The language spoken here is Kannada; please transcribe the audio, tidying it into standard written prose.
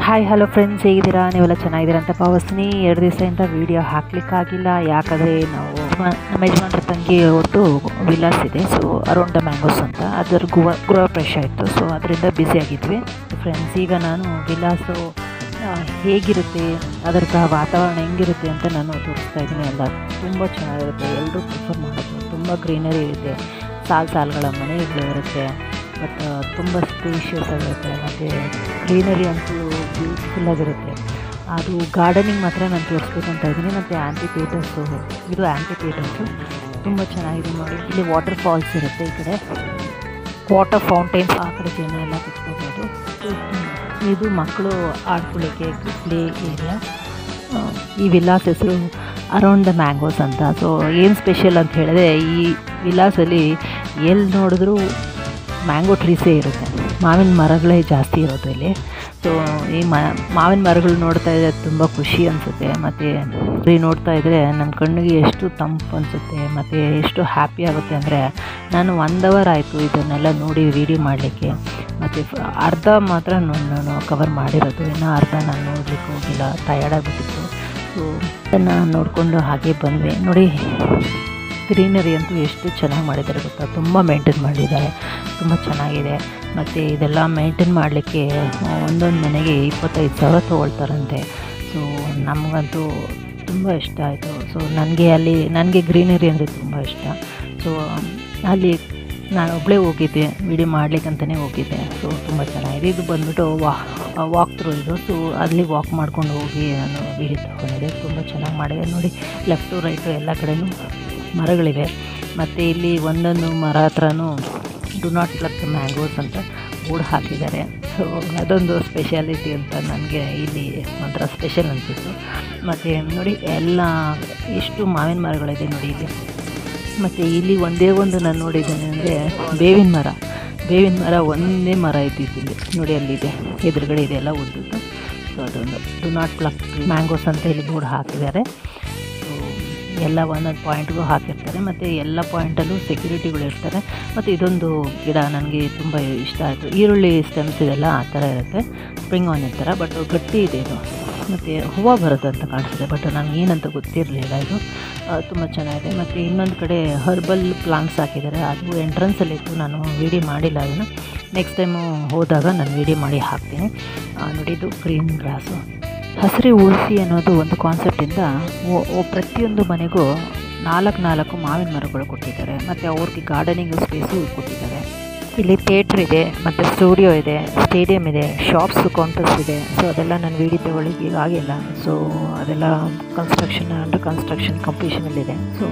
ಹಾಯ್ ಹಲೋ ಫ್ರೆಂಡ್ಸ್, ಹೇಗಿದ್ದೀರಾ? ನೀವೆಲ್ಲ ಚೆನ್ನಾಗಿದ್ದೀರಾ ಅಂತ ಭಾವಿಸ್ತೀನಿ. 2 ದಿವಸದಿಂದ ವೀಡಿಯೋ ಹಾಕ್ಲಿಕ್ಕಾಗಿಲ್ಲ. ಯಾಕಂದರೆ ನಾವು ನಮ್ಮ ಯಜಮಾನ್ರ ತಂಗಿ ಅವ್ರದ್ದು ವಿಲಾಸ್ ಇದೆ, ಸೊ ಅರೌಂಡ್ ದ ಮ್ಯಾಂಗೋಸ್ ಅಂತ, ಅದರ ಗೃಹ ಪ್ರವೇಶ ಇತ್ತು. ಸೊ ಅದರಿಂದ ಬ್ಯುಸಿಯಾಗಿದ್ವಿ ಫ್ರೆಂಡ್ಸ್. ಈಗ ನಾನು ವಿಲಾಸು ಹೇಗಿರುತ್ತೆ, ಅದರ ವಾತಾವರಣ ಹೆಂಗಿರುತ್ತೆ ಅಂತ ನಾನು ತೋರಿಸ್ತಾ ಇದ್ದೀನಿ. ಎಲ್ಲ ತುಂಬ ಚೆನ್ನಾಗಿರುತ್ತೆ, ಎಲ್ಲರೂ ಪ್ರಿಫರ್ ಮಾಡೋದು. ತುಂಬ ಗ್ರೀನರಿ ಇರುತ್ತೆ, ಸಾಲುಗಳ ಮನೆಗಳು ಇರುತ್ತೆ, ಬಟ್ ತುಂಬ ಸ್ಪೇಷಿಯಸ್ ಆಗಿರುತ್ತೆ. ಮತ್ತು ಗ್ರೀನರಿ ಅಂತೂ ಬ್ಯೂಟಿಫುಲ್ಲಾಗಿರುತ್ತೆ. ಅದು ಗಾರ್ಡನಿಂಗ್ ಮಾತ್ರ ನಾನು ತೋರಿಸ್ಬೇಕು ಅಂತ ಇದ್ದೀನಿ. ಮತ್ತು ಇದು ಆ್ಯಂಟಿ ಥಿಯೇಟರ್ಸು ತುಂಬ ಚೆನ್ನಾಗಿದೆ ನೋಡಿ. ಇಲ್ಲಿ ವಾಟರ್ ಫಾಲ್ಸ್ ಇರುತ್ತೆ, ಈ ಕಡೆ ವಾಟರ್ ಫೌಂಟೇನ್ಸ್, ಆ ಕಡೆ ಜನ ಎಲ್ಲ ಕುತ್ಕೋಬೋದು. ಇದು ಮಕ್ಕಳು ಆಡ್ಕೊಳ್ಳಿಕ್ಕೆ ಪ್ಲೇ ಏರಿಯಾ. ಈ ವಿಲಾಸ್ ಹೆಸರು ಅರೌಂಡ್ ದ ಮ್ಯಾಂಗೋಸ್ ಅಂತ. ಸೊ ಏನು ಸ್ಪೆಷಲ್ ಅಂತ ಹೇಳಿದ್ರೆ, ಈ ವಿಲಾಸಲ್ಲಿ ಎಲ್ಲಿ ನೋಡಿದ್ರೂ ಮ್ಯಾಂಗೋ ಟ್ರೀಸೇ ಇರುತ್ತೆ, ಮಾವಿನ ಮರಗಳೇ ಜಾಸ್ತಿ ಇರೋದು ಇಲ್ಲಿ. ಸೊ ಈ ಮಾವಿನ ಮರಗಳು ನೋಡ್ತಾ ಇದ್ದರೆ ತುಂಬ ಖುಷಿ ಅನಿಸುತ್ತೆ. ಮತ್ತು ನೋಡ್ತಾ ಇದ್ದರೆ ನಮ್ಮ ಕಣ್ಣಿಗೆ ಎಷ್ಟು ತಂಪು ಅನಿಸುತ್ತೆ ಮತ್ತು ಎಷ್ಟು ಹ್ಯಾಪಿ ಆಗುತ್ತೆ ಅಂದರೆ, ನಾನು 1 ಅವರ್ ಆಯಿತು ಇದನ್ನೆಲ್ಲ ನೋಡಿ ವೀಡಿಯೋ ಮಾಡಲಿಕ್ಕೆ. ಮತ್ತು ಅರ್ಧ ಮಾತ್ರ ನಾನು ಕವರ್ ಮಾಡಿರೋದು, ಇನ್ನೂ ಅರ್ಧ ನಾನು ನೋಡಲಿಕ್ಕೆ ಹೋಗಿಲ್ಲ, ಟಯರ್ಡ್ ಆಗಿಬಿಟ್ಟಿತ್ತು. ಸೊ ಅದನ್ನು ನೋಡಿಕೊಂಡು ಹಾಗೆ ಬಂದ್ವಿ ನೋಡಿ. ಗ್ರೀನರಿ ಅಂತೂ ಎಷ್ಟು ಚೆನ್ನಾಗಿ ಮಾಡಿದ್ದಾರೆ ಗೊತ್ತಾ, ತುಂಬ ಮೇಂಟೈನ್ ಮಾಡಿದ್ದಾರೆ, ತುಂಬ ಚೆನ್ನಾಗಿದೆ. ಮತ್ತು ಇದೆಲ್ಲ ಮೇಂಟೈನ್ ಮಾಡಲಿಕ್ಕೆ ಒಂದೊಂದು ಮನೆಗೆ 25,000 ತೊಗೊಳ್ತಾರಂತೆ. ಸೊ ನಮಗಂತೂ ತುಂಬ ಇಷ್ಟ ಆಯಿತು. ಸೊ ನನಗೆ ಗ್ರೀನರಿ ಅಂದರೆ ತುಂಬ ಇಷ್ಟ. ಸೊ ಅಲ್ಲಿ ನಾನು ಒಬ್ಬಳೇ ಹೋಗಿದ್ದೆ, ವೀಡಿಯೋ ಮಾಡಲಿಕ್ಕಂತಲೇ ಹೋಗಿದ್ದೆ. ಸೊ ತುಂಬ ಚೆನ್ನಾಗಿದೆ. ಇದು ಬಂದುಬಿಟ್ಟು ವಾಕ್ ಥ್ರೂ ಇದು. ಸೊ ಅಲ್ಲಿ ವಾಕ್ ಮಾಡ್ಕೊಂಡು ಹೋಗಿ ನಾನು ವೀಡಿಯೋ ತೊಗೊಂಡಿದ್ದೆ. ತುಂಬ ಚೆನ್ನಾಗಿ ಮಾಡಿದೆ ನೋಡಿ. ಲೆಫ್ಟು ರೈಟು ಎಲ್ಲ ಕಡೆಯೂ ಮರಗಳಿವೆ. ಮತ್ತು ಇಲ್ಲಿ ಒಂದೊಂದು ಮರ ಹತ್ರನೂ ಡು ನಾಟ್ ಪ್ಲಕ್ ಮ್ಯಾಂಗೋಸ್ ಅಂತ ಬೋರ್ಡ್ ಹಾಕಿದ್ದಾರೆ. ಸೊ ಅದೊಂದು ಸ್ಪೆಷಾಲಿಟಿ ಅಂತ ನನಗೆ ಇಲ್ಲಿ ಒಂಥರ ಸ್ಪೆಷಲ್ ಅನಿಸಿತ್ತು. ಮತ್ತು ನೋಡಿ ಎಲ್ಲ ಎಷ್ಟು ಮಾವಿನ ಮರಗಳಿದೆ ನೋಡಿ ಇಲ್ಲಿ. ಮತ್ತು ಇಲ್ಲಿ ಒಂದೇ ಒಂದು ನಾನು ನೋಡಿದ್ದೇನೆ ಅಂದರೆ ಬೇವಿನ ಮರ ಒಂದೇ ಮರ ಇದ್ದಿದ್ದಿಲ್ಲಿ ನೋಡಿ, ಅಲ್ಲಿದೆ, ಎದುರುಗಡೆ ಇದೆ ಎಲ್ಲ ಉದ್ದುತ್ತು. ಸೊ ಅದೊಂದು ಡು ನಾಟ್ ಪ್ಲಕ್ ಮ್ಯಾಂಗೋಸ್ ಅಂತ ಇಲ್ಲಿ ಬೋರ್ಡ್ ಹಾಕಿದ್ದಾರೆ. ಎಲ್ಲ ಒಂದೊಂದು ಪಾಯಿಂಟ್ಗೂ ಹಾಕಿರ್ತಾರೆ. ಮತ್ತು ಎಲ್ಲ ಪಾಯಿಂಟಲ್ಲೂ ಸೆಕ್ಯೂರಿಟಿಗಳು ಇರ್ತಾರೆ. ಮತ್ತು ಇದೊಂದು ಗಿಡ ನನಗೆ ತುಂಬ ಇಷ್ಟ ಆಯಿತು. ಈರುಳ್ಳಿ ಸ್ಟೆಮ್ಸ್ ಇದೆಲ್ಲ ಆ ಥರ ಇರುತ್ತೆ, ಸ್ಪ್ರಿಂಗ್ ಆನ್ ಥರ, ಬಟ್ ಗಟ್ಟಿ ಇದೆ ಇದು. ಮತ್ತು ಹೂವು ಬರುತ್ತೆ ಅಂತ ಕಾಣಿಸ್ತಿದೆ, ಬಟ್ ನನಗೆ ಏನಂತ ಗೊತ್ತಿರಲಿಲ್ಲ. ಇದು ತುಂಬ ಚೆನ್ನಾಗಿದೆ. ಮತ್ತು ಇನ್ನೊಂದು ಕಡೆ ಹರ್ಬಲ್ ಪ್ಲಾಂಟ್ಸ್ ಹಾಕಿದ್ದಾರೆ, ಅದು ಎಂಟ್ರೆನ್ಸಲ್ಲಿತ್ತು, ನಾನು ವೀಡಿಯೋ ಮಾಡಿಲ್ಲ. ಅದನ್ನು ನೆಕ್ಸ್ಟ್ ಟೈಮು ಹೋದಾಗ ನಾನು ವೀಡಿಯೋ ಮಾಡಿ ಹಾಕ್ತೀನಿ ನೋಡಿ. ಇದು ಗ್ರೀನ್ ಗ್ರಾಸು. ಹಸಿರು ಉಳಿಸಿ ಅನ್ನೋದು ಒಂದು ಕಾನ್ಸೆಪ್ಟಿಂದ ಪ್ರತಿಯೊಂದು ಮನೆಗೂ 4 ಮಾವಿನ ಮರಗಳು ಕೊಟ್ಟಿದ್ದಾರೆ. ಮತ್ತು ಅವ್ರಿಗೆ ಗಾರ್ಡನಿಂಗ್ ಸ್ಪೇಸು ಕೊಟ್ಟಿದ್ದಾರೆ. ಇಲ್ಲಿ ಥಿಯೇಟ್ರ್ ಇದೆ, ಮತ್ತು ಸ್ಟುಡಿಯೋ ಇದೆ, ಸ್ಟೇಡಿಯಂ ಇದೆ, ಶಾಪ್ಸು, ಕೌಂಟರ್ಸ್ ಇದೆ. ಸೊ ಅದೆಲ್ಲ ನಾನು ವೀಡಿಯೋ ತಗೊಳ್ಳಿಕ್ಕೆ ಆಗಿಲ್ಲ. ಸೊ ಅದೆಲ್ಲ ಅಂಡರ್ ಕನ್ಸ್ಟ್ರಕ್ಷನ್ ಕಂಪ್ಲೀಷನಲ್ಲಿದೆ. ಸೊ